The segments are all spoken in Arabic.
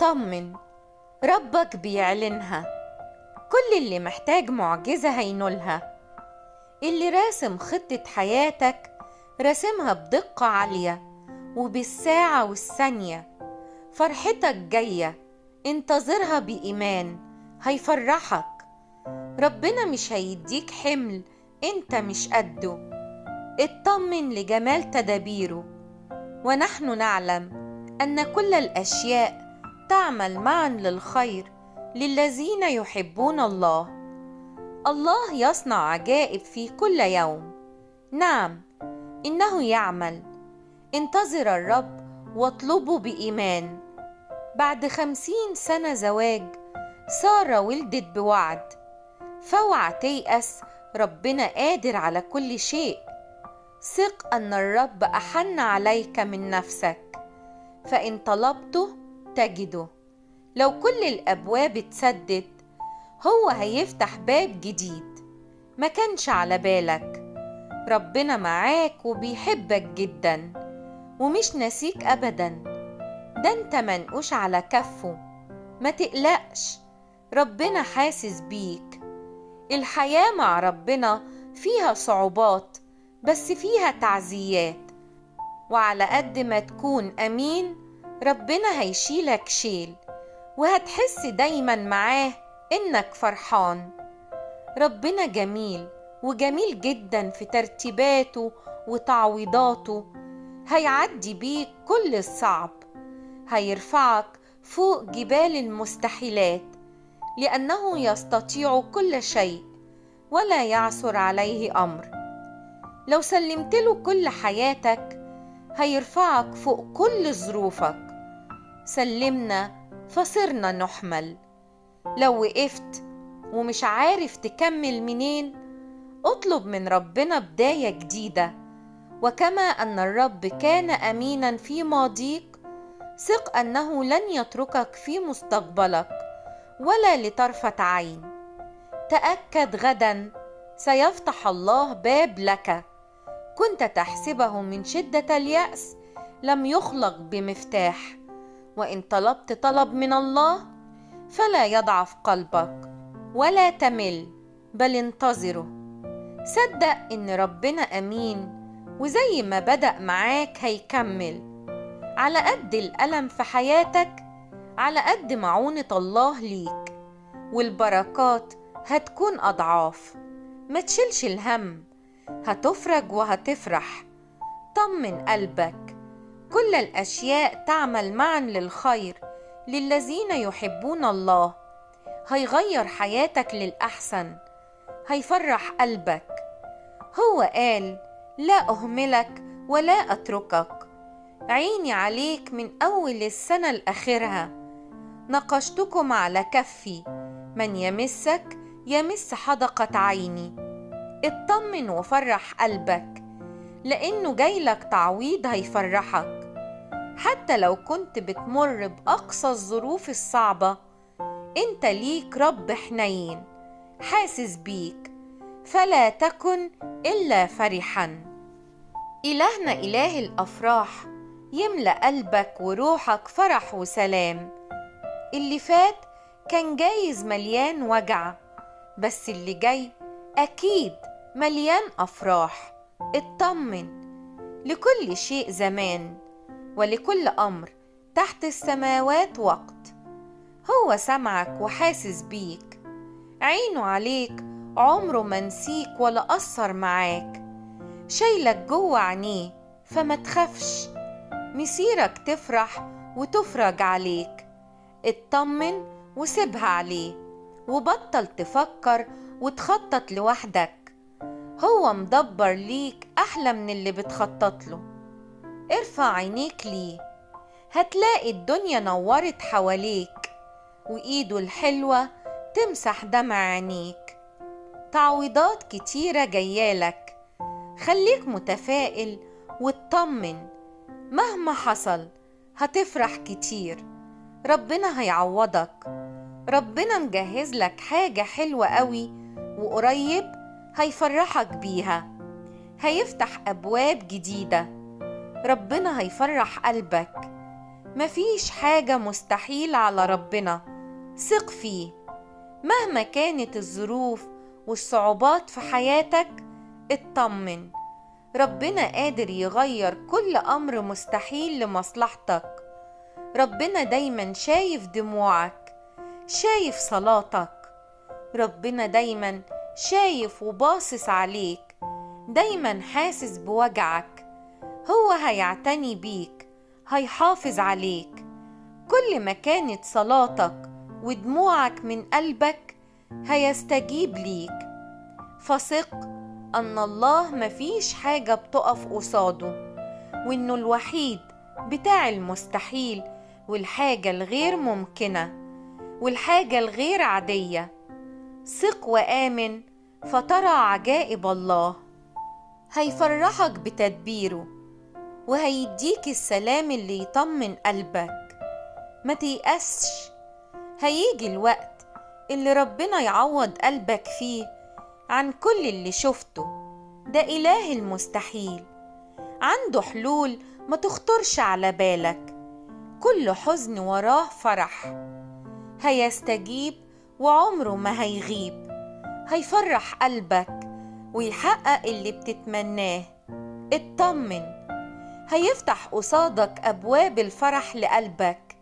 اطمن، ربك بيعلنها. كل اللي محتاج معجزة هينولها. اللي راسم خطة حياتك راسمها بدقة عالية وبالساعة والثانية. فرحتك جاية، انتظرها بإيمان، هيفرحك. ربنا مش هيديك حمل انت مش قده. اطمن لجمال تدابيره. ونحن نعلم أن كل الأشياء تعمل معا للخير للذين يحبون الله. الله يصنع عجائب في كل يوم. نعم، إنه يعمل. انتظر الرب واطلبه بإيمان. بعد 50 سنة زواج، سارة ولدت بوعد. فاوعى تيأس، ربنا قادر على كل شيء. ثق أن الرب أحن عليك من نفسك، فإن طلبته تجده. لو كل الأبواب اتسدت، هو هيفتح باب جديد ما كانش على بالك. ربنا معاك وبيحبك جدا ومش ناسيك أبدا. ده انت منقوش على كفه. ما تقلقش، ربنا حاسس بيك. الحياة مع ربنا فيها صعوبات، بس فيها تعزيات. وعلى قد ما تكون أمين، ربنا هيشيلك شيل، وهتحس دايما معاه إنك فرحان. ربنا جميل، وجميل جدا في ترتيباته وتعويضاته. هيعدي بيك كل الصعب، هيرفعك فوق جبال المستحيلات، لأنه يستطيع كل شيء ولا يعثر عليه أمر. لو سلمت له كل حياتك، هيرفعك فوق كل ظروفك. سلمنا فصرنا نحمل. لو وقفت ومش عارف تكمل منين، اطلب من ربنا بداية جديدة. وكما أن الرب كان أمينا في ماضيك، ثق أنه لن يتركك في مستقبلك ولا لطرفة عين. تأكد غدا سيفتح الله باب لك كنت تحسبه من شدة اليأس لم يخلق بمفتاح. وإن طلبت طلب من الله، فلا يضعف قلبك ولا تمل، بل انتظره. صدق إن ربنا أمين، وزي ما بدأ معاك هيكمل. على قد الألم في حياتك، على قد معونة الله ليك، والبركات هتكون أضعاف. ما تشيلش الهم، هتفرج وهتفرح. طمن قلبك، كل الأشياء تعمل معا للخير للذين يحبون الله. هيغير حياتك للأحسن، هيفرح قلبك. هو قال: لا أهملك ولا أتركك. عيني عليك من أول السنة لآخرها. نقشتكم على كفي، من يمسك يمس حدقة عيني. اطمن وفرح قلبك، لأنه جايلك تعويض هيفرحك. حتى لو كنت بتمر بأقصى الظروف الصعبة، انت ليك رب حنين حاسس بيك، فلا تكن إلا فرحا. إلهنا إله الأفراح يملأ قلبك وروحك فرح وسلام. اللي فات كان جايز مليان وجع، بس اللي جاي أكيد مليان أفراح. اطمن، لكل شيء زمان، ولكل أمر تحت السماوات وقت. هو سمعك وحاسس بيك، عينه عليك، عمره ما نسيك ولا قصر معاك. شايلك جوه عينيه، فما تخافش. مسيرك تفرح وتفرج عليك. اطمن وسيبها عليه، وبطل تفكر وتخطط لوحدك. هو مدبر ليك أحلى من اللي بتخطط له. ارفع عينيك ليه، هتلاقي الدنيا نورت حواليك، وإيده الحلوة تمسح دمع عينيك. تعويضات كتيرة جايالك، خليك متفائل واطمن. مهما حصل هتفرح كتير. ربنا هيعوضك. ربنا مجهز لك حاجة حلوة قوي، وقريب هيفرحك بيها. هيفتح أبواب جديدة. ربنا هيفرح قلبك. مفيش حاجة مستحيل على ربنا. ثق فيه مهما كانت الظروف والصعوبات في حياتك. اطمن، ربنا قادر يغير كل أمر مستحيل لمصلحتك. ربنا دايما شايف دموعك، شايف صلاتك. ربنا دايما شايف وباصص عليك، دايما حاسس بوجعك. هو هيعتني بيك، هيحافظ عليك. كل ما كانت صلاتك ودموعك من قلبك هيستجيب ليك. فثق أن الله مفيش حاجة بتقف قصاده، وإنه الوحيد بتاع المستحيل والحاجة الغير ممكنة والحاجة الغير عادية. ثق وآمن فترى عجائب الله. هيفرحك بتدبيره وهيديك السلام اللي يطمن قلبك. ما تيأسش، هيجي الوقت اللي ربنا يعوض قلبك فيه عن كل اللي شفته. ده إله المستحيل، عنده حلول ما تخطرش على بالك. كل حزن وراه فرح. هيستجيب وعمره ما هيغيب. هيفرح قلبك ويحقق اللي بتتمناه. اطمن، هيفتح قصادك أبواب الفرح لقلبك.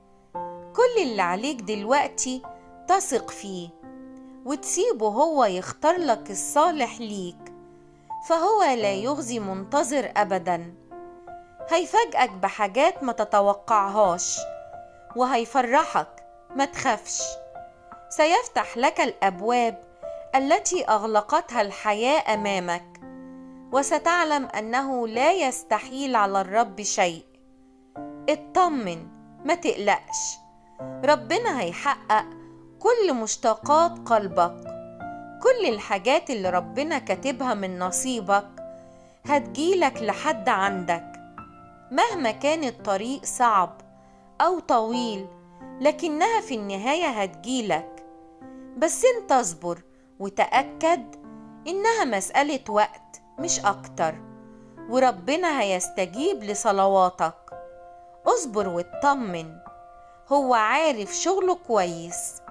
كل اللي عليك دلوقتي تثق فيه وتسيبه هو يختار لك الصالح ليك، فهو لا يخزي منتظر أبدا. هيفاجئك بحاجات ما تتوقعهاش وهيفرحك. ما تخافش، سيفتح لك الأبواب التي أغلقتها الحياة أمامك، وستعلم أنه لا يستحيل على الرب شيء. اطمن، ما تقلقش، ربنا هيحقق كل مشتاقات قلبك. كل الحاجات اللي ربنا كاتبها من نصيبك هتجيلك لحد عندك. مهما كان الطريق صعب أو طويل، لكنها في النهاية هتجيلك. بس انت اصبر وتأكد إنها مسألة وقت مش أكتر، وربنا هيستجيب لصلواتك. اصبر واطمن، هو عارف شغله كويس.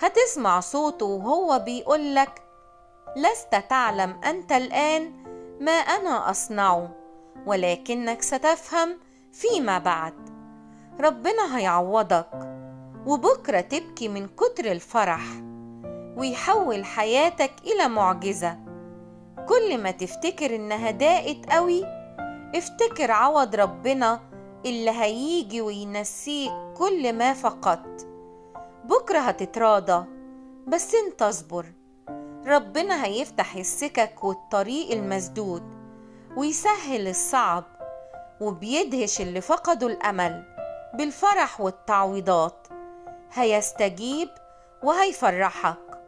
هتسمع صوته وهو بيقولك: لست تعلم أنت الآن ما أنا أصنعه، ولكنك ستفهم فيما بعد. ربنا هيعوضك، وبكرة تبكي من كتر الفرح ويحول حياتك إلى معجزة. كل ما تفتكر إنها ضاقت قوي، افتكر عوض ربنا اللي هيجي وينسيك كل ما فقدت. بكرة هتتراضى، بس انت اصبر. ربنا هيفتح السكك والطريق المسدود ويسهل الصعب، وبيدهش اللي فقدوا الأمل بالفرح والتعويضات. هيستجيب وهيفرحك.